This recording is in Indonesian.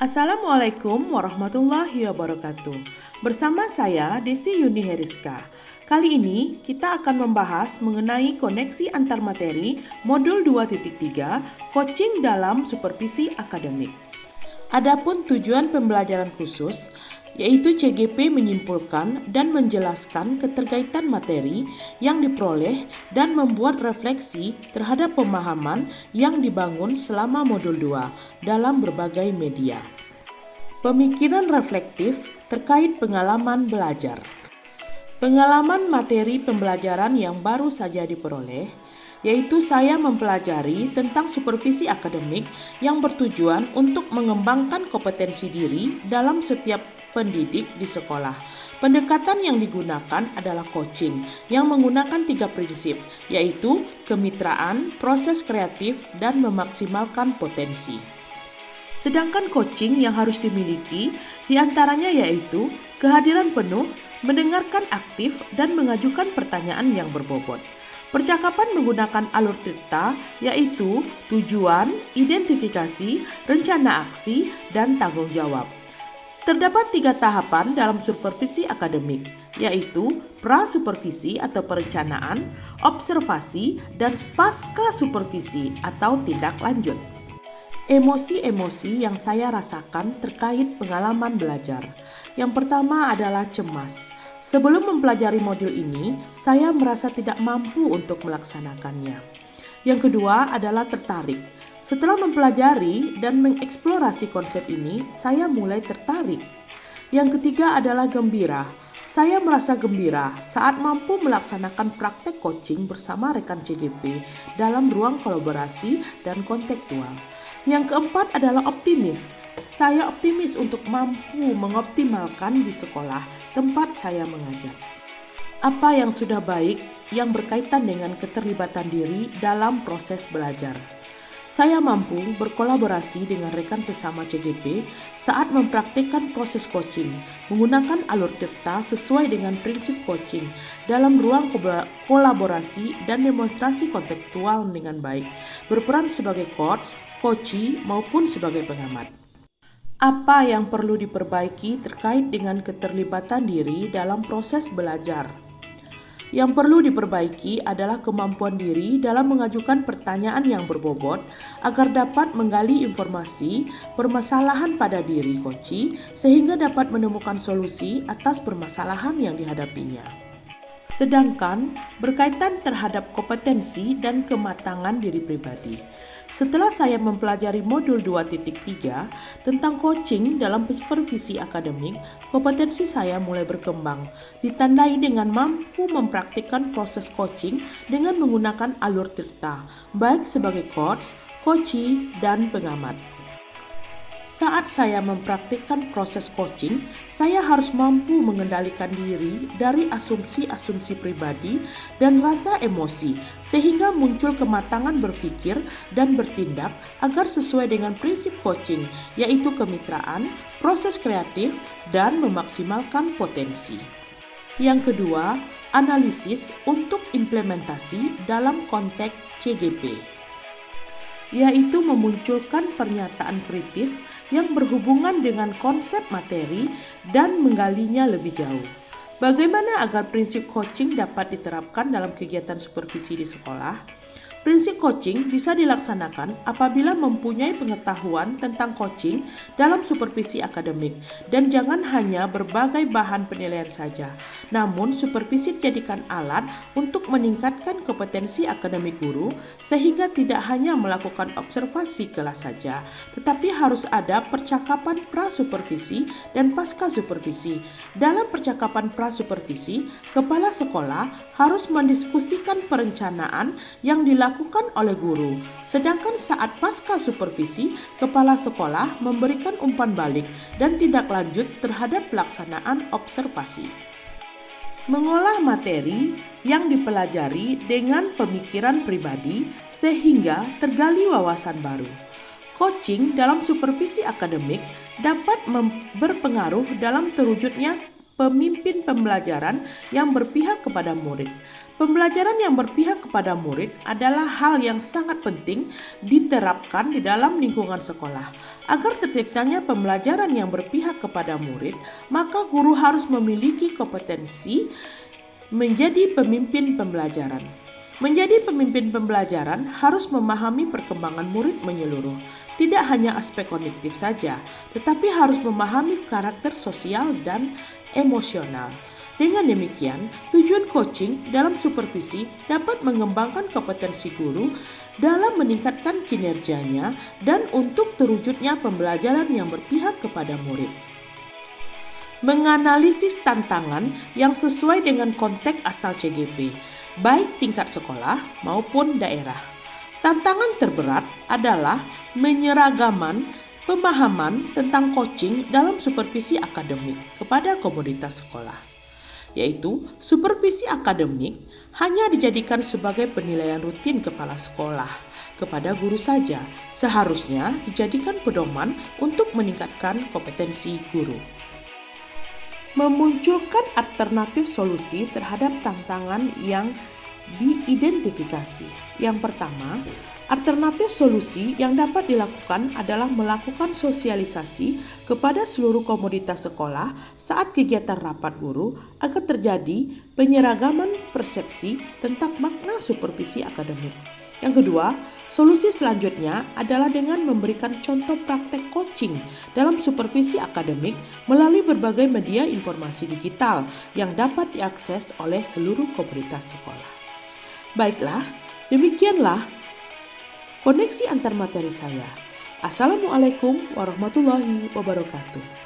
Assalamualaikum warahmatullahi wabarakatuh. Bersama saya Desi Yuni Heriska. Kali ini kita akan membahas mengenai koneksi antar materi modul 2.3 coaching dalam supervisi akademik. Adapun tujuan pembelajaran khusus yaitu CGP menyimpulkan dan menjelaskan keterkaitan materi yang diperoleh dan membuat refleksi terhadap pemahaman yang dibangun selama modul 2 dalam berbagai media. Pemikiran reflektif terkait pengalaman belajar. Pengalaman materi pembelajaran yang baru saja diperoleh, yaitu saya mempelajari tentang supervisi akademik yang bertujuan untuk mengembangkan kompetensi diri dalam setiap pendidik di sekolah. Pendekatan yang digunakan adalah coaching yang menggunakan 3 prinsip, yaitu kemitraan, proses kreatif, dan memaksimalkan potensi. Sedangkan coaching yang harus dimiliki diantaranya yaitu kehadiran penuh, mendengarkan aktif, dan mengajukan pertanyaan yang berbobot. Percakapan menggunakan alur Tirta yaitu tujuan, identifikasi, rencana aksi, dan tanggung jawab. Terdapat 3 tahapan dalam supervisi akademik, yaitu pra-supervisi atau perencanaan, observasi, dan pasca supervisi atau tindak lanjut. Emosi-emosi yang saya rasakan terkait pengalaman belajar. Yang pertama adalah cemas. Sebelum mempelajari modul ini, saya merasa tidak mampu untuk melaksanakannya. Yang kedua adalah tertarik. Setelah mempelajari dan mengeksplorasi konsep ini, saya mulai tertarik. Yang ketiga adalah gembira. Saya merasa gembira saat mampu melaksanakan praktek coaching bersama rekan CGP dalam ruang kolaborasi dan kontekstual. Yang keempat adalah optimis. Saya optimis untuk mampu mengoptimalkan di sekolah tempat saya mengajar. Apa yang sudah baik yang berkaitan dengan keterlibatan diri dalam proses belajar. Saya mampu berkolaborasi dengan rekan sesama CGP saat mempraktikkan proses coaching, menggunakan alur Tirta sesuai dengan prinsip coaching dalam ruang kolaborasi dan demonstrasi kontekstual dengan baik, berperan sebagai coach, coachee, maupun sebagai pengamat. Apa yang perlu diperbaiki terkait dengan keterlibatan diri dalam proses belajar? Yang perlu diperbaiki adalah kemampuan diri dalam mengajukan pertanyaan yang berbobot agar dapat menggali informasi permasalahan pada diri coachee sehingga dapat menemukan solusi atas permasalahan yang dihadapinya. Sedangkan berkaitan terhadap kompetensi dan kematangan diri pribadi. Setelah saya mempelajari modul 2.3 tentang coaching dalam supervisi akademik, kompetensi saya mulai berkembang, ditandai dengan mampu mempraktikkan proses coaching dengan menggunakan alur Tirta, baik sebagai coach, coachee, dan pengamat. Saat saya mempraktikkan proses coaching, saya harus mampu mengendalikan diri dari asumsi-asumsi pribadi dan rasa emosi sehingga muncul kematangan berpikir dan bertindak agar sesuai dengan prinsip coaching, yaitu kemitraan, proses kreatif, dan memaksimalkan potensi. Yang kedua, analisis untuk implementasi dalam konteks CGP, yaitu memunculkan pernyataan kritis yang berhubungan dengan konsep materi dan menggalinya lebih jauh. Bagaimana agar prinsip coaching dapat diterapkan dalam kegiatan supervisi di sekolah? Prinsip coaching bisa dilaksanakan apabila mempunyai pengetahuan tentang coaching dalam supervisi akademik dan jangan hanya berbagai bahan penilaian saja. Namun supervisi dijadikan alat untuk meningkatkan kompetensi akademik guru sehingga tidak hanya melakukan observasi kelas saja, tetapi harus ada percakapan pra-supervisi dan pasca supervisi. Dalam percakapan pra-supervisi, kepala sekolah harus mendiskusikan perencanaan yang dilakukan oleh guru. Sedangkan saat pasca supervisi, kepala sekolah memberikan umpan balik dan tindak lanjut terhadap pelaksanaan observasi. Mengolah materi yang dipelajari dengan pemikiran pribadi sehingga tergali wawasan baru. Coaching dalam supervisi akademik dapat berpengaruh dalam terwujudnya pemimpin pembelajaran yang berpihak kepada murid. Pembelajaran yang berpihak kepada murid adalah hal yang sangat penting diterapkan di dalam lingkungan sekolah. Agar terciptanya pembelajaran yang berpihak kepada murid, maka guru harus memiliki kompetensi menjadi pemimpin pembelajaran. Menjadi pemimpin pembelajaran harus memahami perkembangan murid menyeluruh. Tidak hanya aspek kognitif saja, tetapi harus memahami karakter sosial dan emosional. Dengan demikian, tujuan coaching dalam supervisi dapat mengembangkan kompetensi guru dalam meningkatkan kinerjanya dan untuk terwujudnya pembelajaran yang berpihak kepada murid. Menganalisis tantangan yang sesuai dengan konteks asal CGP, baik tingkat sekolah maupun daerah. Tantangan terberat adalah menyeragaman pemahaman tentang coaching dalam supervisi akademik kepada komunitas sekolah, yaitu supervisi akademik hanya dijadikan sebagai penilaian rutin kepala sekolah kepada guru saja, seharusnya dijadikan pedoman untuk meningkatkan kompetensi guru. Memunculkan alternatif solusi terhadap tantangan yang diidentifikasi. Yang pertama, alternatif solusi yang dapat dilakukan adalah melakukan sosialisasi kepada seluruh komunitas sekolah saat kegiatan rapat guru agar terjadi penyeragaman persepsi tentang makna supervisi akademik. Yang kedua, solusi selanjutnya adalah dengan memberikan contoh praktek coaching dalam supervisi akademik melalui berbagai media informasi digital yang dapat diakses oleh seluruh komunitas sekolah. Baiklah, demikianlah koneksi antar materi saya. Assalamualaikum warahmatullahi wabarakatuh.